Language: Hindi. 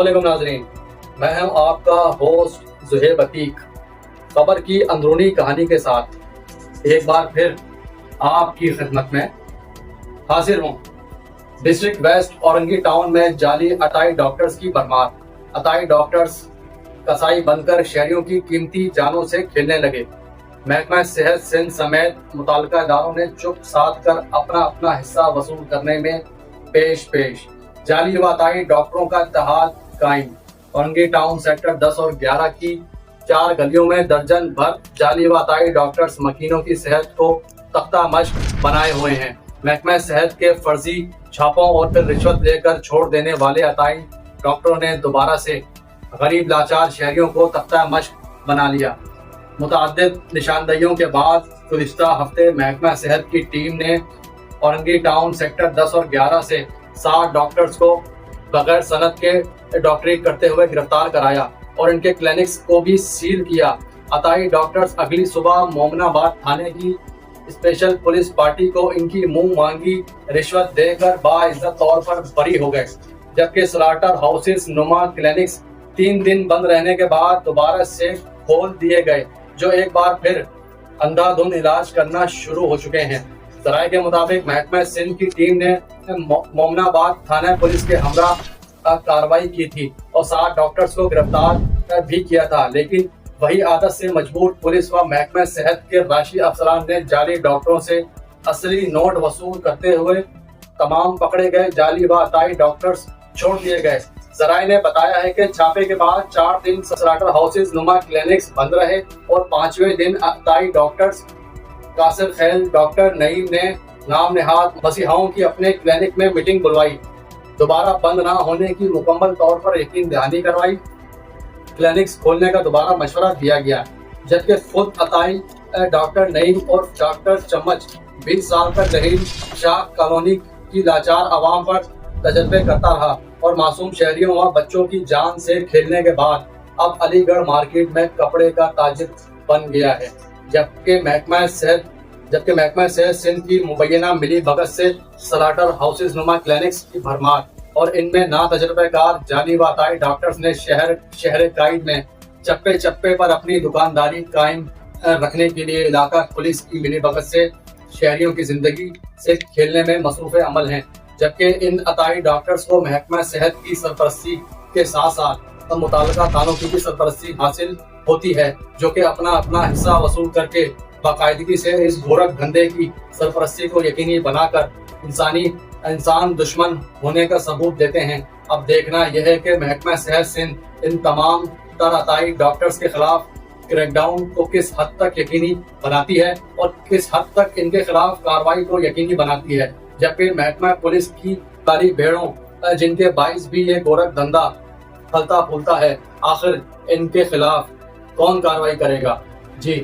अस्सलामुअलैकुम नाज़रीन, मैं हूं आपका होस्ट ज़ुहैब अतीक। खबर की अंदरूनी कहानी के साथ एक बार फिर आपकी खिदमत में हाजिर हूं। डिस्ट्रिक्ट वेस्ट औरंगी टाउन में जाली अताई डॉक्टर्स की भरमार। अताई डॉक्टर्स कसाई बनकर शहरियों की कीमती जानों से खेलने लगे। महकमा सेहत सिंध समेत मुताल्लिका इदारों ने चुप साध कर अपना अपना हिस्सा वसूल करने में पेश जाली व अताई डॉक्टरों का इत्तेहाद कायम। औरंगी टाउन सेक्टर 10 और 11 की 4 गलियों में दर्जन भर जाली व अताई डॉक्टर्स मकीनों की सेहत को तख्ता मश्क बनाए हुए हैं। महकमा सेहत के फर्जी छापों और फिर रिश्वत लेकर छोड़ देने वाले अताई डॉक्टरों ने दोबारा से गरीब लाचार शहरियों को तख्ता मश्क बना लिया। मुतअद्दिद निशानदहियों के बाद गुज़िश्ता हफ्ते महकमा सेहत की टीम ने औरंगी टाउन सेक्टर 10 और 11 से 60 डॉक्टर्स को बगैर सनद के डॉक्टरी करते हुए गिरफ्तार कराया और इनके क्लिनिक्स को भी सील किया। अताई डॉक्टर्स अगली सुबह मोमनाबाद थाने की स्पेशल पुलिस पार्टी को इनकी मुंह मांगी रिश्वत देकर बाइज्जत तौर पर बरी हो गए, जबकि स्लाटर हाउसेस नुमा क्लिनिक्स 3 दिन बंद रहने के बाद दोबारा से खोल दिए गए, जो एक बार फिर अंधाधुंध इलाज करना शुरू हो चुके हैं। जराये के मुताबिक महकमा सिंध की टीम ने मोमनाबाद थाना पुलिस के हमरा कार्रवाई की थी और 60 डॉक्टर्स को गिरफ्तार भी किया था, लेकिन वही आदत से मजबूर पुलिस व महकमा सेहत के राशि अफसरान ने जाली डॉक्टरों से असली नोट वसूल करते हुए तमाम पकड़े गए जाली व अताई डॉक्टर्स छोड़ दिए गए। जराये ने बताया है कि छापे के बाद 4 दिन स्लाटर हाउसेस नुमा क्लिनिक्स बंद रहे और 5वें दिन अताई डॉक्टर्स कासिर खैल डॉक्टर नईम ने नाम नेहाद मसीहाओं की अपने क्लिनिक में मीटिंग बुलवाई। दोबारा बंद ना होने की मुकम्मल तौर पर यकीन दहानी करवाई। क्लिनिक्स खोलने का दोबारा मशवरा दिया गया, जबकि खुद अताई डॉक्टर नईम और डॉक्टर चम्मच 20 साल तक जहीर शाह कॉलोनी की लाचार आवाम पर तजर्बे करता रहा और मासूम शहरियों व बच्चों की जान से खेलने के बाद अब अलीगढ़ मार्केट में कपड़े का ताजिर बन गया है। जबकि महकमा सेहत सिंध की मुबैना मिली भगत से स्लाटर हाउसेस नुमा क्लिनिक्स की भरमार और इनमें ना तजर्बेकार जाली व अताई डॉक्टर्स ने शहर काइद में चप्पे चप्पे पर अपनी दुकानदारी कायम रखने के लिए इलाका पुलिस की मिली भगत से शहरियों की जिंदगी से खेलने में मसरूफ अमल हैं। जबकि इन अताई डॉक्टर्स को महकमा सेहत की सरपरस्ती के साथ साथ मुताल्लिका थानों की भी सरपरस्ती हासिल होती है, जो कि अपना अपना हिस्सा वसूल करके बाकायदगी से इस गोरख धंधे की सरपरस्ती को यकीनी बनाकर इंसान दुश्मन होने का सबूत देते हैं। अब देखना यह है कि महकमा सेहत सिंध इन तमाम तर अताई डॉक्टर्स के खिलाफ क्रैकडाउन को किस हद तक यकीनी बनाती है और किस हद तक इनके खिलाफ कार्रवाई को यकीनी बनाती है। जबकि महकमा पुलिस की काली भेड़ों जिनके बाइस भी ये गोरख धंधा फलता फूलता है, आखिर इनके खिलाफ कौन कार्रवाई करेगा? जी।